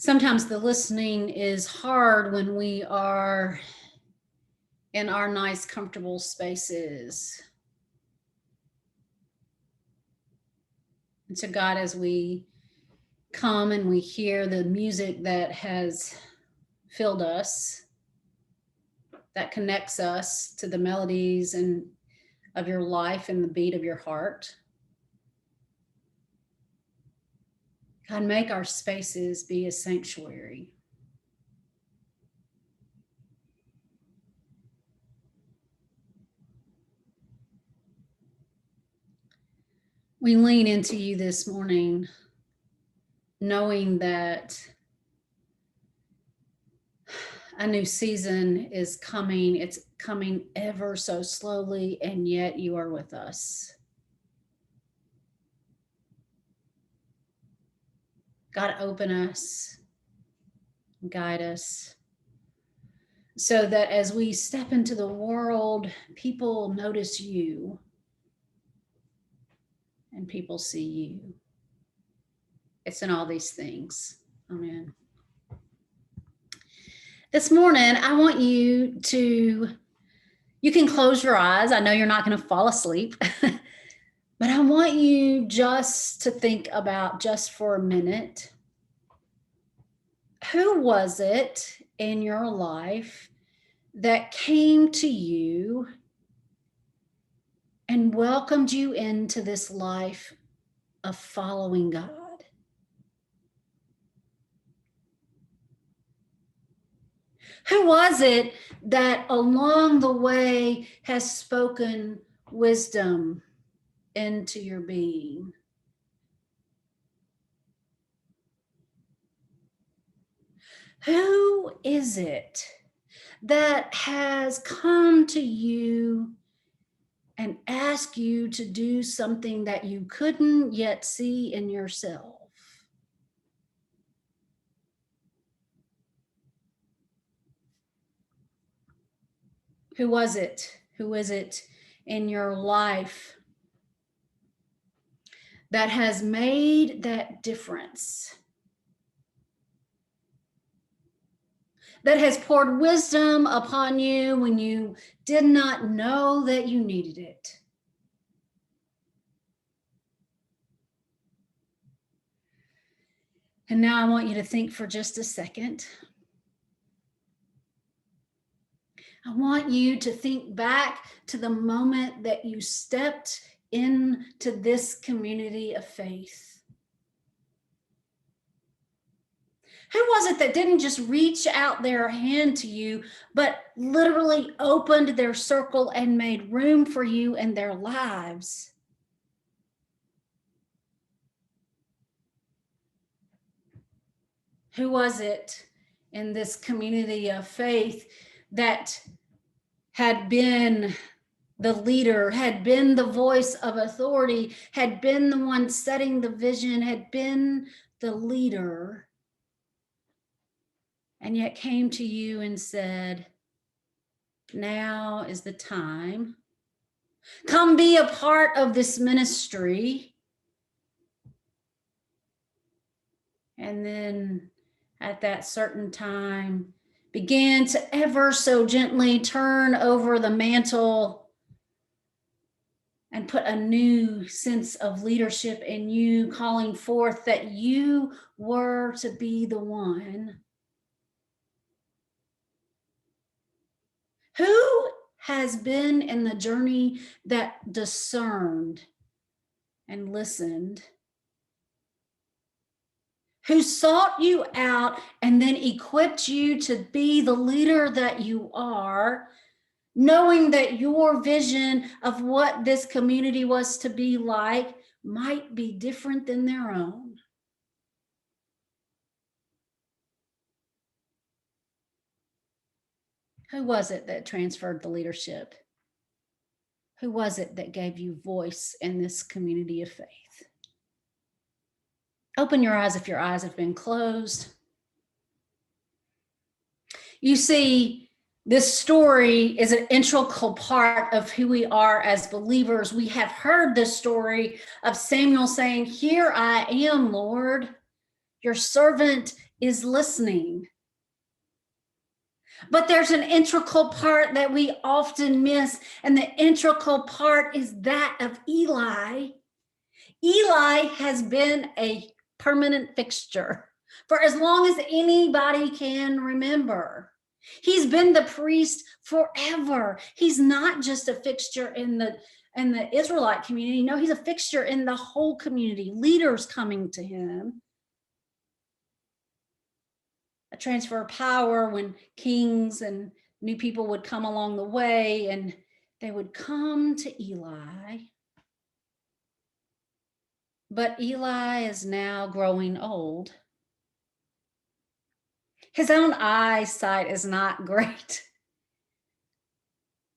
Sometimes the listening is hard when we are in our nice, comfortable spaces. And so, God, as we come and we hear the music that has filled us, that connects us to the melodies and of your life and the beat of your heart, God, make our spaces be a sanctuary. We lean into you this morning, knowing that a new season is coming. It's coming ever so slowly, and yet you are with us. God, open us, guide us, so that as we step into the world, people notice you and people see you. It's in all these things. Amen. This morning, I want you can close your eyes. I know you're not going to fall asleep, but I want you just to think about, just for a minute, who was it in your life that came to you and welcomed you into this life of following God? Who was it that along the way has spoken wisdom into your being? Who is it that has come to you and asked you to do something that you couldn't yet see in yourself? Who was it? Who is it in your life that has made that difference? That has poured wisdom upon you when you did not know that you needed it? And now I want you to think for just a second. I want you to think back to the moment that you stepped into this community of faith. Who was it that didn't just reach out their hand to you, but literally opened their circle and made room for you in their lives? Who was it in this community of faith that had been the leader, had been the voice of authority, had been the one setting the vision, had been the leader, and yet came to you and said, now is the time. Come be a part of this ministry. And then at that certain time, began to ever so gently turn over the mantle and put a new sense of leadership in you, calling forth that you were to be the one. Who has been in the journey that discerned and listened? Who sought you out and then equipped you to be the leader that you are, knowing that your vision of what this community was to be like might be different than their own? Who was it that transferred the leadership? Who was it that gave you voice in this community of faith? Open your eyes if your eyes have been closed. You see, this story is an integral part of who we are as believers. We have heard the story of Samuel saying, "Here I am, Lord. Your servant is listening. But there's an integral part that we often miss, and the integral part is that of Eli. Eli has been a permanent fixture for as long as anybody can remember. He's been the priest forever. He's not just a fixture in the Israelite community. No, he's a fixture in the whole community, leaders coming to him. A transfer of power when kings and new people would come along the way, and they would come to Eli. But Eli is now growing old. His own eyesight is not great,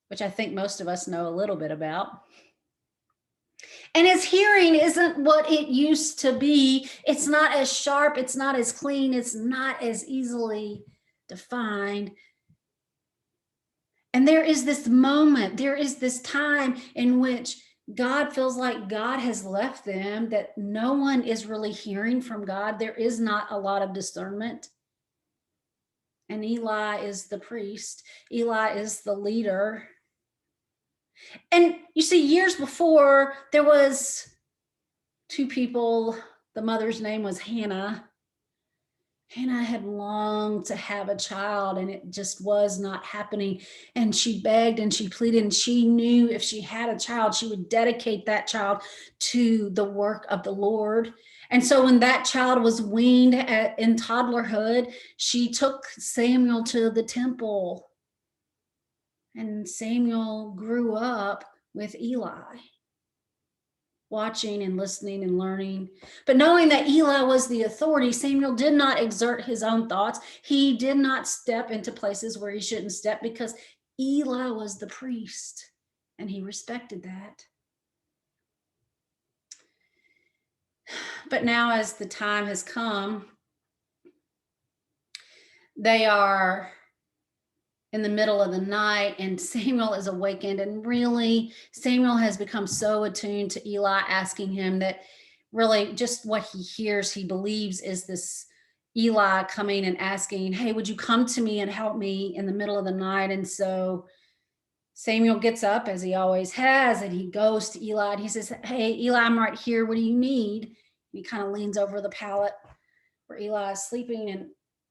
which I think most of us know a little bit about. And his hearing isn't what it used to be. It's not as sharp, it's not as clean, it's not as easily defined. And there is this moment, there is this time in which God feels like God has left them, that no one is really hearing from God. There is not a lot of discernment. And Eli is the priest. Eli is the leader. And you see, years before, there was two people. The mother's name was Hannah. Hannah had longed to have a child, and it just was not happening. And she begged and she pleaded, and she knew if she had a child, she would dedicate that child to the work of the Lord. And so when that child was weaned in toddlerhood, she took Samuel to the temple. And Samuel grew up with Eli, watching and listening and learning. But knowing that Eli was the authority, Samuel did not exert his own thoughts. He did not step into places where he shouldn't step, because Eli was the priest and he respected that. But now, as the time has come, they are in the middle of the night, and Samuel is awakened, and really Samuel has become so attuned to Eli asking him that really just what he hears, he believes is this Eli coming and asking, hey, would you come to me and help me in the middle of the night? And so Samuel gets up, as he always has, and he goes to Eli and he says, hey, Eli, I'm right here. What do you need? And he kind of leans over the pallet where Eli is sleeping, and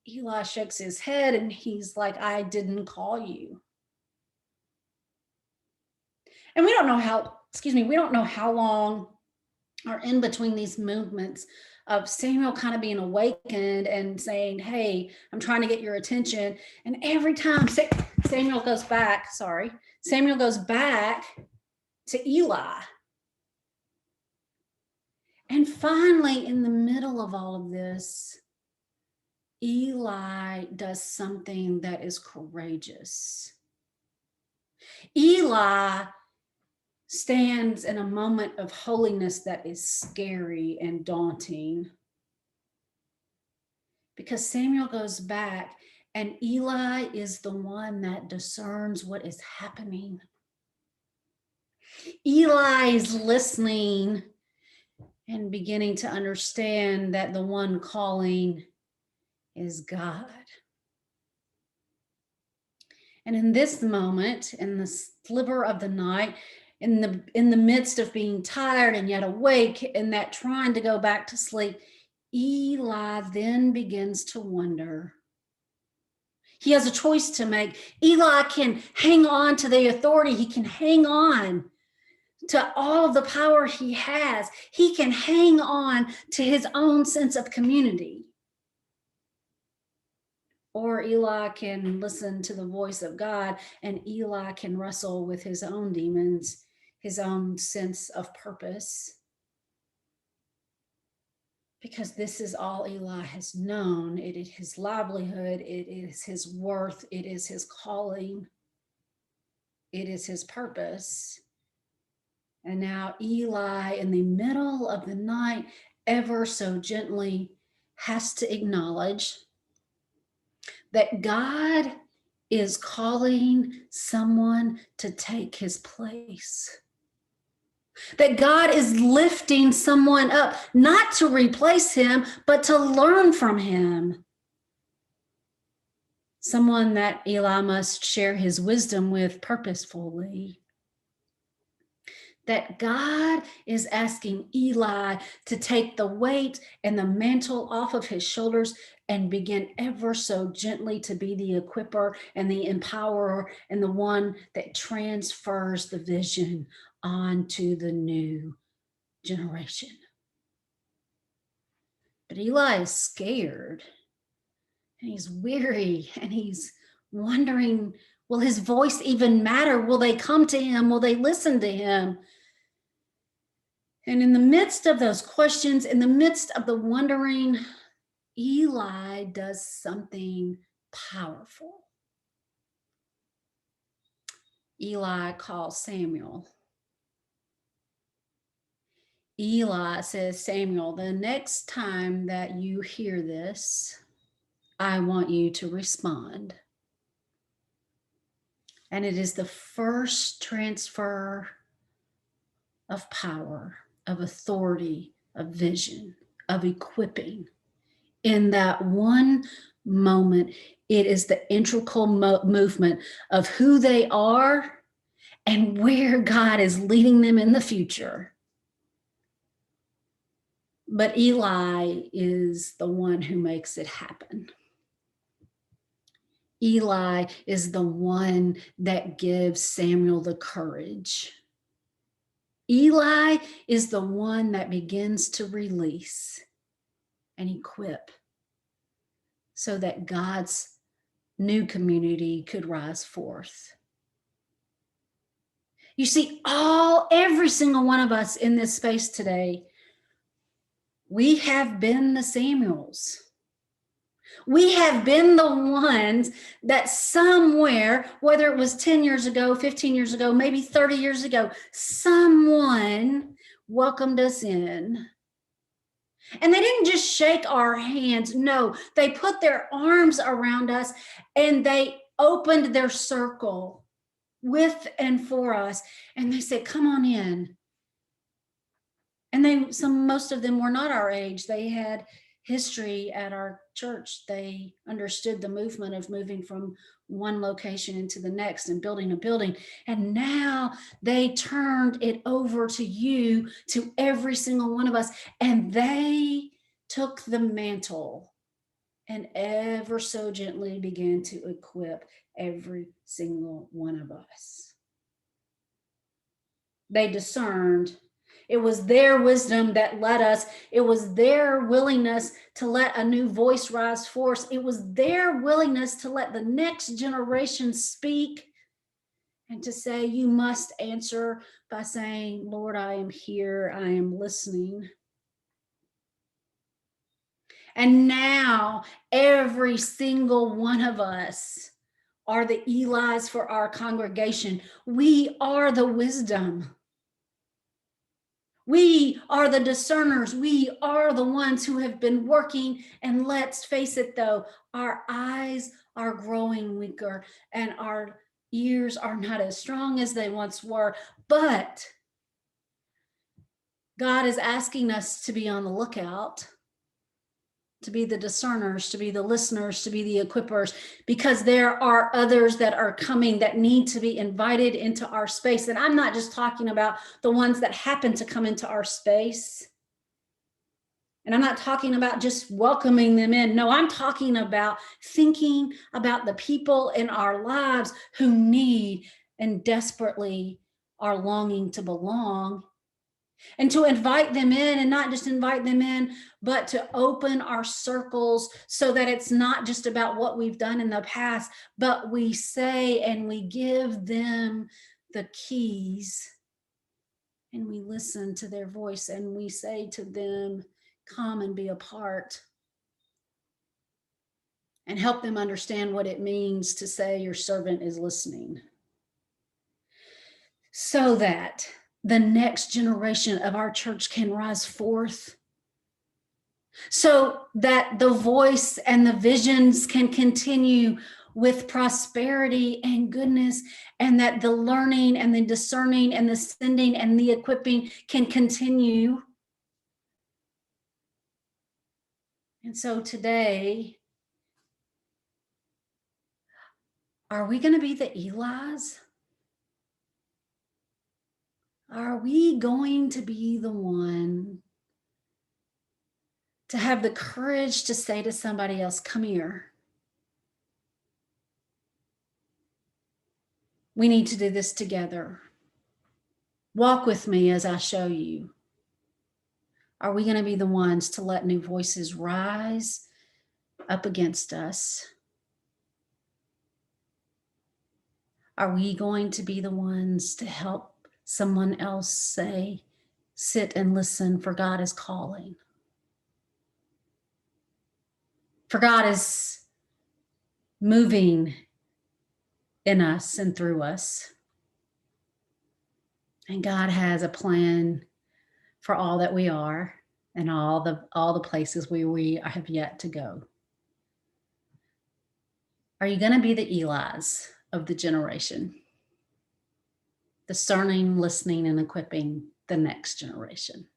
Eli shakes his head and he's like, I didn't call you. And we don't know how long are in between these movements of Samuel kind of being awakened and saying, hey, I'm trying to get your attention. And every time Samuel goes back to Eli. And finally, in the middle of all of this, Eli does something that is courageous. Eli stands in a moment of holiness that is scary and daunting, because Samuel goes back and Eli is the one that discerns what is happening. Eli is listening and beginning to understand that the one calling is God. And in this moment, in the sliver of the night, in the midst of being tired and yet awake, and that trying to go back to sleep, Eli then begins to wonder. He has a choice to make. Eli can hang on to the authority. He can hang on to all of the power he has. He can hang on to his own sense of community. Or Eli can listen to the voice of God, and Eli can wrestle with his own demons, his own sense of purpose. Because this is all Eli has known. It is his livelihood. It is his worth. It is his calling. It is his purpose. And now Eli, in the middle of the night, ever so gently has to acknowledge that God is calling someone to take his place. That God is lifting someone up, not to replace him, but to learn from him. someone that Eli must share his wisdom with purposefully. That God is asking Eli to take the weight and the mantle off of his shoulders and begin ever so gently to be the equipper and the empowerer and the one that transfers the vision onto the new generation. But Eli is scared and he's weary and he's wondering, will his voice even matter? Will they come to him? Will they listen to him? And in the midst of those questions, in the midst of the wondering, Eli does something powerful. Eli calls Samuel. Eli says, Samuel, the next time that you hear this, I want you to respond. And it is the first transfer of power, of authority, of vision, of equipping. In that one moment, it is the integral movement of who they are and where God is leading them in the future. But Eli is the one who makes it happen. Eli is the one that gives Samuel the courage. Eli is the one that begins to release and equip so that God's new community could rise forth. You see, every single one of us in this space today, we have been the Samuels. We have been the ones that somewhere, whether it was 10 years ago, 15 years ago, maybe 30 years ago, someone welcomed us in. And they didn't just shake our hands. No, they put their arms around us and they opened their circle with and for us. And they said, come on in. And most of them were not our age. They had history at our church. They understood the movement of moving from one location into the next and building a building. And now they turned it over to you, to every single one of us. And they took the mantle and ever so gently began to equip every single one of us. They discerned. It was their wisdom that led us. It was their willingness to let a new voice rise forth. It was their willingness to let the next generation speak and to say, you must answer by saying, Lord, I am here. I am listening. And now every single one of us are the Elis for our congregation. We are the wisdom. We are the discerners. We are the ones who have been working. And let's face it, though, our eyes are growing weaker and our ears are not as strong as they once were. But God is asking us to be on the lookout, to be the discerners, to be the listeners, to be the equippers, because there are others that are coming that need to be invited into our space. And I'm not just talking about the ones that happen to come into our space. And I'm not talking about just welcoming them in. No, I'm talking about thinking about the people in our lives who need and desperately are longing to belong. And to invite them in, and not just invite them in, but to open our circles so that it's not just about what we've done in the past, but we say and we give them the keys and we listen to their voice and we say to them, come and be a part, and help them understand what it means to say your servant is listening, so that the next generation of our church can rise forth, so that the voice and the visions can continue with prosperity and goodness, and that the learning and the discerning and the sending and the equipping can continue. And so today, Are we going to be the Eli's? Are we going to be the one to have the courage to say to somebody else, come here. We need to do this together. Walk with me as I show you. Are we going to be the ones to let new voices rise up against us? Are we going to be the ones to help someone else say, sit and listen, for God is calling? For God is moving in us and through us. And God has a plan for all that we are and all the places where we have yet to go. Are you going to be the Eli's of the generation? Discerning, listening, and equipping the next generation.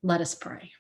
Let us pray.